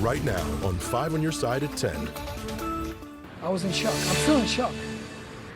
right now on 5 on Your Side at 10. I was in shock. I'm still in shock.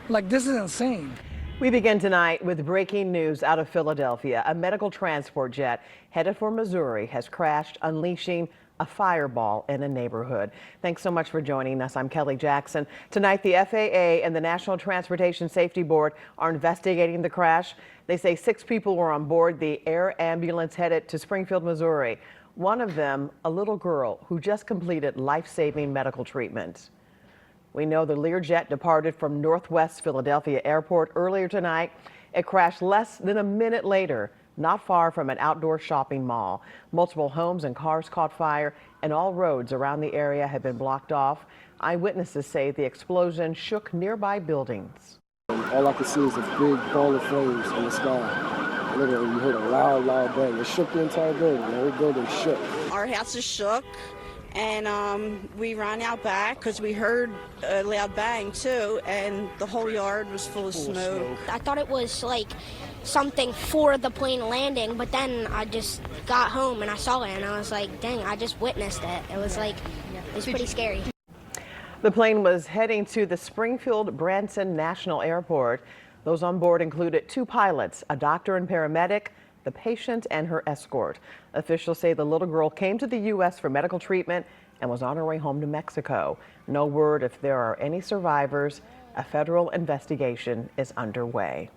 Like, this is insane. We begin tonight with breaking news out of Philadelphia. A medical transport jet headed for Missouri has crashed, unleashing a fireball in a neighborhood. Thanks so much for joining us. I'm Kelly Jackson. Tonight, the FAA and the National Transportation Safety Board are investigating the crash. They say 6 people were on board the air ambulance headed to Springfield, Missouri. One of them, a little girl who just completed life-saving medical treatment. We know the Learjet departed from Northwest Philadelphia Airport earlier tonight. It crashed less than a minute later, not far from an outdoor shopping mall. Multiple homes and cars caught fire, and all roads around the area have been blocked off. Eyewitnesses say the explosion shook nearby buildings. All I could see is a big ball of flames in the sky. Literally, you heard a loud, loud bang. It shook the entire building. The whole building shook. Our house is shook. And we ran out back because we heard a loud bang too, and the whole yard was full of smoke. I thought it was like something for the plane landing, but then I just got home and I saw it and I was like, dang, I just witnessed it. It was pretty scary. The plane was heading to the Springfield Branson National Airport. Those on board included 2 pilots, a doctor and paramedic, the patient and her escort. Officials say the little girl came to the U.S. for medical treatment and was on her way home to Mexico. No word if there are any survivors. A federal investigation is underway.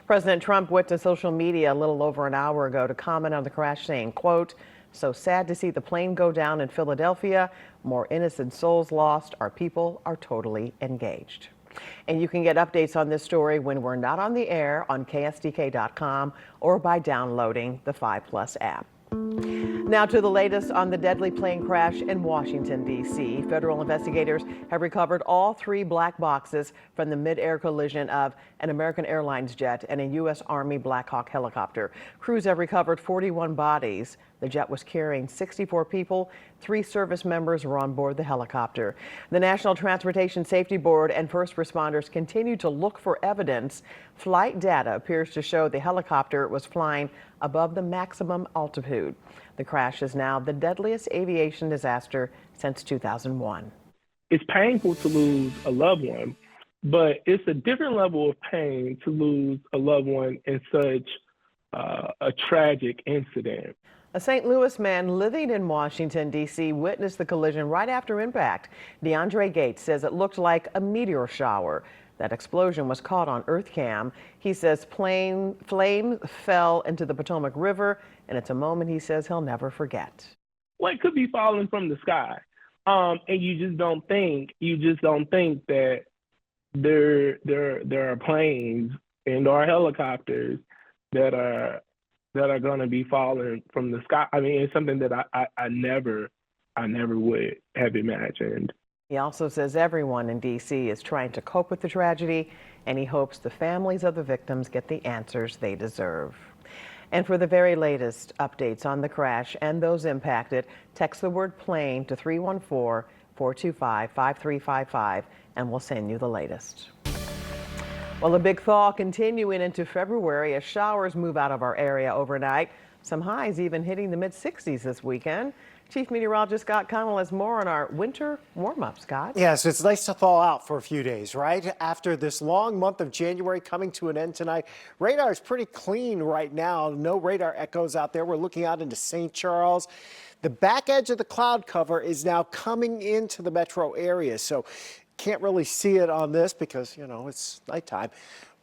President Trump went to social media a little over an hour ago to comment on the crash, saying, quote, "So sad to see the plane go down in Philadelphia. More innocent souls lost. Our people are totally engaged." And you can get updates on this story when we're not on the air on KSDK.com or by downloading the 5+ app. Now to the latest on the deadly plane crash in Washington, D.C. Federal investigators have recovered all 3 black boxes from the mid-air collision of an American Airlines jet and a U.S. Army Black Hawk helicopter. Crews have recovered 41 bodies. The jet was carrying 64 people. 3 service members were on board the helicopter. The National Transportation Safety Board and first responders continue to look for evidence. Flight data appears to show the helicopter was flying above the maximum altitude. The crash is now the deadliest aviation disaster since 2001. It's painful to lose a loved one, but it's a different level of pain to lose a loved one in such a tragic incident. A St. Louis man living in Washington, D.C. witnessed the collision right after impact. DeAndre Gates says it looked like a meteor shower. That explosion was caught on EarthCam. He says flames fell into the Potomac River, and it's a moment he says he'll never forget. What could be falling from the sky? And you just don't think that there are planes and or helicopters that are going to be falling from the sky. I mean, it's something that I never would have imagined. He also says everyone in D.C. is trying to cope with the tragedy, and he hopes the families of the victims get the answers they deserve. And for the very latest updates on the crash and those impacted, text the word plane to 314-425-5355, and we'll send you the latest. Well, a big thaw continuing into February as showers move out of our area overnight. Some highs even hitting the mid-60s this weekend. Chief Meteorologist Scott Connell has more on our winter warm-up. Scott? Yes, it's nice to thaw out for a few days, right? After this long month of January coming to an end tonight, radar is pretty clean right now. No radar echoes out there. We're looking out into St. Charles. The back edge of the cloud cover is now coming into the metro area, so can't really see it on this because, you know, it's nighttime.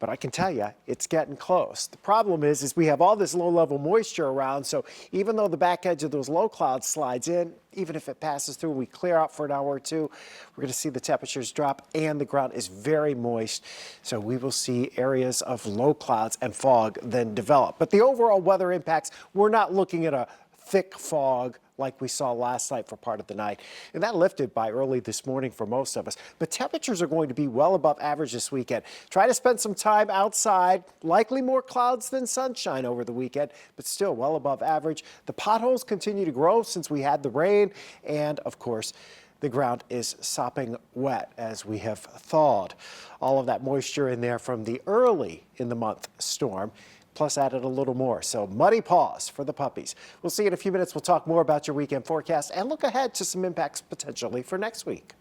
But I can tell you, it's getting close. The problem is we have all this low-level moisture around, so even though the back edge of those low clouds slides in, even if it passes through and we clear out for an hour or 2, we're going to see the temperatures drop and the ground is very moist. So we will see areas of low clouds and fog then develop. But the overall weather impacts, we're not looking at a thick fog like we saw last night for part of the night. And that lifted by early this morning for most of us. But temperatures are going to be well above average this weekend. Try to spend some time outside. Likely more clouds than sunshine over the weekend, but still well above average. The potholes continue to grow since we had the rain. And of course, the ground is sopping wet as we have thawed. All of that moisture in there from the early in the month storm plus added a little more. So muddy paws for the puppies. We'll see you in a few minutes. We'll talk more about your weekend forecast and look ahead to some impacts potentially for next week.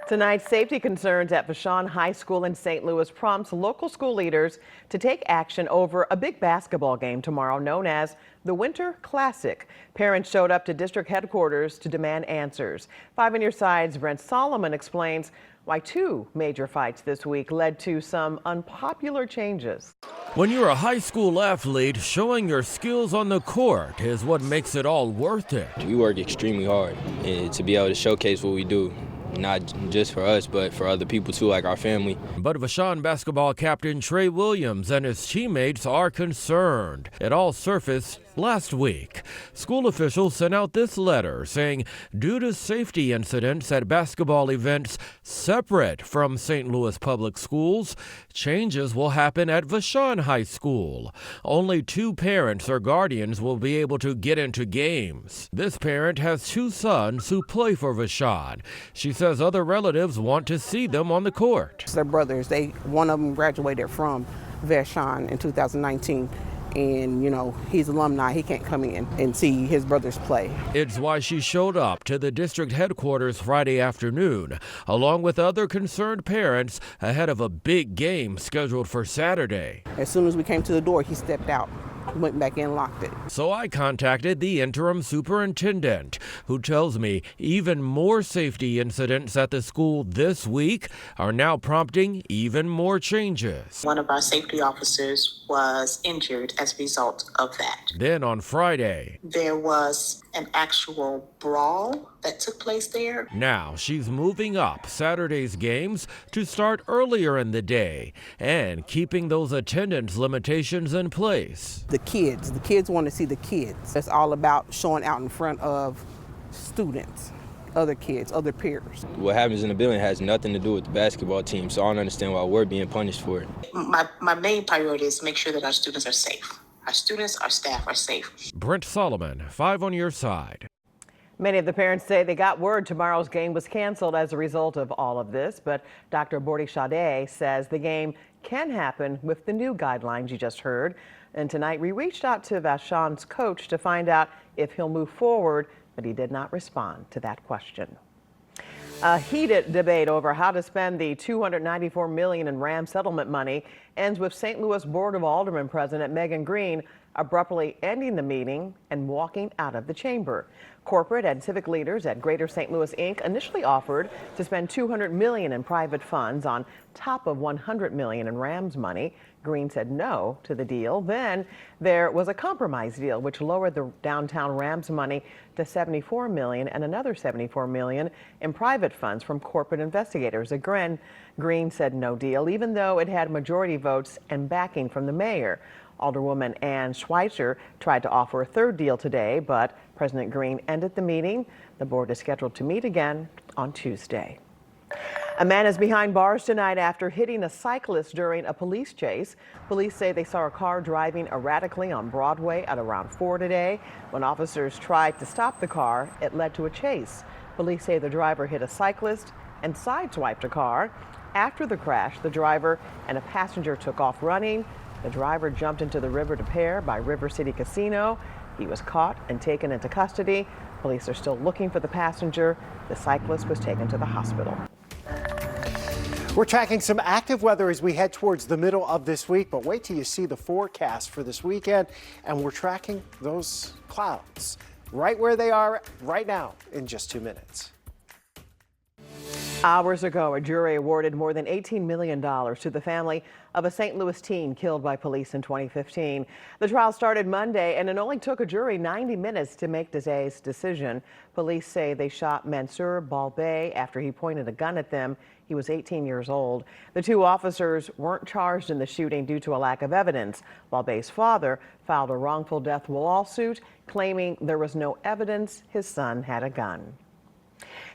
Tonight, safety concerns at Vashon High School in St. Louis prompts local school leaders to take action over a big basketball game tomorrow known as the Winter Classic. Parents showed up to district headquarters to demand answers. 5 on your side's Brent Solomon explains why 2 major fights this week led to some unpopular changes. When you're a high school athlete, showing your skills on the court is what makes it all worth it. We work extremely hard to be able to showcase what we do. Not just for us, but for other people too, like our family. But Vashon basketball captain Trey Williams and his teammates are concerned. It all surfaced last week. School officials sent out this letter saying due to safety incidents at basketball events separate from St. Louis public schools, changes will happen at Vashon High School. Only 2 parents or guardians will be able to get into games. This parent has 2 sons who play for Vashon. She says other relatives want to see them on the court. They're brothers. One of them graduated from Vashon in 2019. And, you know, he's alumni. He can't come in and see his brothers play. It's why she showed up to the district headquarters Friday afternoon, along with other concerned parents ahead of a big game scheduled for Saturday. As soon as we came to the door, he stepped out, went back in, locked it. So I contacted the interim superintendent, who tells me even more safety incidents at the school this week are now prompting even more changes. One of our safety officers was injured as a result of that. Then on Friday, there was an actual brawl that took place there. Now she's moving up Saturday's games to start earlier in the day and keeping those attendance limitations in place. The kids want to see the kids. It's all about showing out in front of students, other kids, other peers. What happens in the building has nothing to do with the basketball team, so I don't understand why we're being punished for it. My main priority is to make sure that our students are safe. Our students, our staff are safe. Brent Solomon, 5 on your side. Many of the parents say they got word tomorrow's game was canceled as a result of all of this, but Dr. Bordishade says the game can happen with the new guidelines you just heard. And tonight we reached out to Vashon's coach to find out if he'll move forward, but he did not respond to that question. A heated debate over how to spend the $294 million in RAM settlement money ends with St. Louis Board of Aldermen President Megan Green abruptly ending the meeting and walking out of the chamber. Corporate and civic leaders at Greater St. Louis Inc. initially offered to spend $200 million in private funds on top of $100 million in RAM's money. Green said no to the deal. Then there was a compromise deal which lowered the downtown RAM's money to $74 million and another $74 million in private funds from corporate investigators. Again, Green said no deal, even though it had majority votes and backing from the mayor. Alderwoman Ann Schweitzer tried to offer a third deal today, but President Green ended the meeting. The board is scheduled to meet again on Tuesday. A man is behind bars tonight after hitting a cyclist during a police chase. Police say they saw a car driving erratically on Broadway at around 4 today. When officers tried to stop the car, it led to a chase. Police say the driver hit a cyclist and sideswiped a car. After the crash, the driver and a passenger took off running. The driver jumped into the River de Pere by River City Casino. He was caught and taken into custody. Police are still looking for the passenger. The cyclist was taken to the hospital. We're tracking some active weather as we head towards the middle of this week, but wait till you see the forecast for this weekend, and we're tracking those clouds right where they are right now in just 2 minutes. Hours ago, a jury awarded more than $18 million to the family of a St. Louis teen killed by police in 2015. The trial started Monday, and it only took a jury 90 minutes to make today's decision. Police say they shot Mansour Balbay after he pointed a gun at them. He was 18 years old. The 2 officers weren't charged in the shooting due to a lack of evidence. Balbay's father filed a wrongful death lawsuit claiming there was no evidence his son had a gun.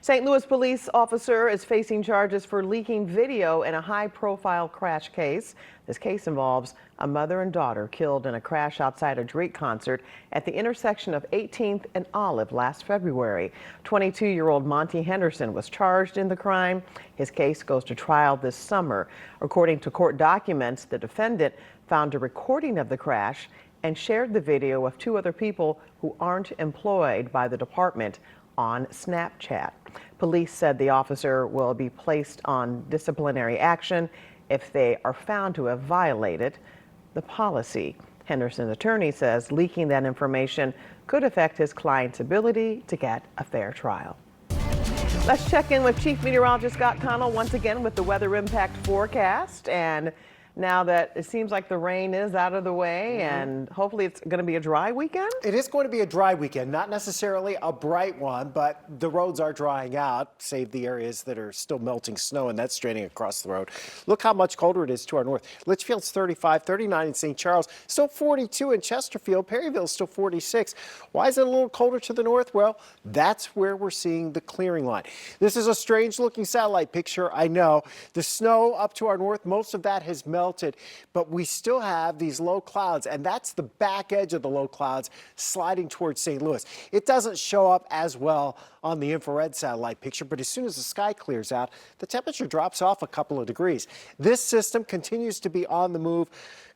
St. Louis police officer is facing charges for leaking video in a high-profile crash case. This case involves a mother and daughter killed in a crash outside a Drake concert at the intersection of 18th and Olive last February. 22-year-old Monty Henderson was charged in the crime. His case goes to trial this summer. According to court documents, the defendant found a recording of the crash and shared the video of 2 other people who aren't employed by the department on Snapchat. Police said the officer will be placed on disciplinary action if they are found to have violated the policy. Henderson's attorney says leaking that information could affect his client's ability to get a fair trial. Let's check in with Chief Meteorologist Scott Connell once again with the weather impact forecast. And now that it seems like the rain is out of the way and hopefully it's going to be a dry weekend? It is going to be a dry weekend, not necessarily a bright one, but the roads are drying out, save the areas that are still melting snow, and that's straining across the road. Look how much colder it is to our north. Litchfield's 35, 39 in St. Charles, still 42 in Chesterfield. Perryville's still 46. Why is it a little colder to the north? Well, that's where we're seeing the clearing line. This is a strange looking satellite picture, I know. The snow up to our north, most of that has melted, but we still have these low clouds, and that's the back edge of the low clouds sliding towards St. Louis. It doesn't show up as well on the infrared satellite picture, but as soon as the sky clears out, the temperature drops off a couple of degrees. This system continues to be on the move.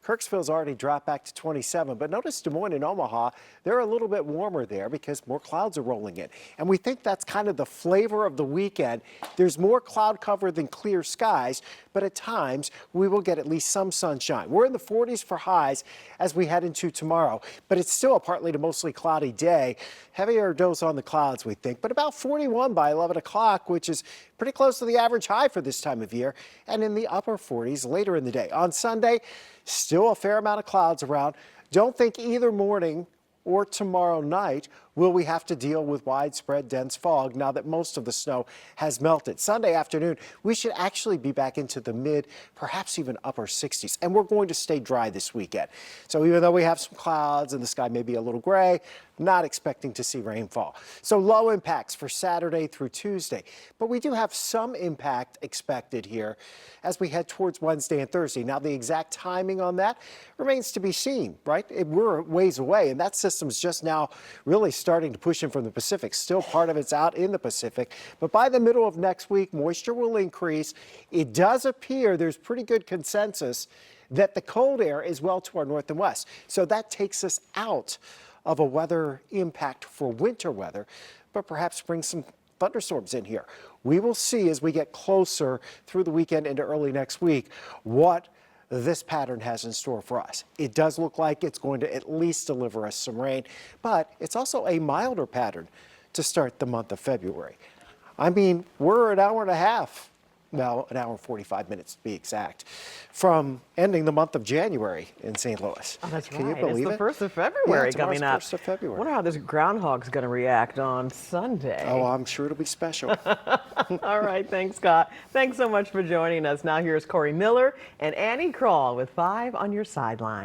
Kirksville's already dropped back to 27, but notice Des Moines and Omaha, they're a little bit warmer there because more clouds are rolling in. And we think that's kind of the flavor of the weekend. There's more cloud cover than clear skies, but at times we will get at least some sunshine. We're in the 40s for highs as we head into tomorrow, but it's still a partly to mostly cloudy day. Heavier dose on the clouds, we think, but about 41 by 11 o'clock, which is pretty close to the average high for this time of year, and in the upper 40s later in the day. On Sunday, still a fair amount of clouds around. Don't think either morning or tomorrow night will we have to deal with widespread dense fog now that most of the snow has melted. Sunday afternoon, we should actually be back into the mid, perhaps even upper 60s, and we're going to stay dry this weekend. So even though we have some clouds and the sky may be a little gray, not expecting to see rainfall. So low impacts for Saturday through Tuesday, but we do have some impact expected here as we head towards Wednesday and Thursday. Now the exact timing on that remains to be seen, right? We're ways away, and that system's just now really starting to push in from the Pacific. Still part of it's out in the Pacific, but by the middle of next week, moisture will increase. It does appear there's pretty good consensus that the cold air is well to our north and west. So that takes us out of a weather impact for winter weather, but perhaps bring some thunderstorms in here. We will see as we get closer through the weekend into early next week what this pattern has in store for us. It does look like it's going to at least deliver us some rain, but it's also a milder pattern to start the month of February. I mean, we're an hour and a half, well, an hour and 45 minutes to be exact, from ending the month of January in St. Louis. Oh, that's Can right. you believe it's the it? 1st of February coming up. 1st of February. I wonder how this groundhog's going to react on Sunday. Oh, I'm sure it'll be special. All right, thanks, Scott. Thanks so much for joining us. Now here's Corey Miller and Annie Kroll with 5 on your sideline.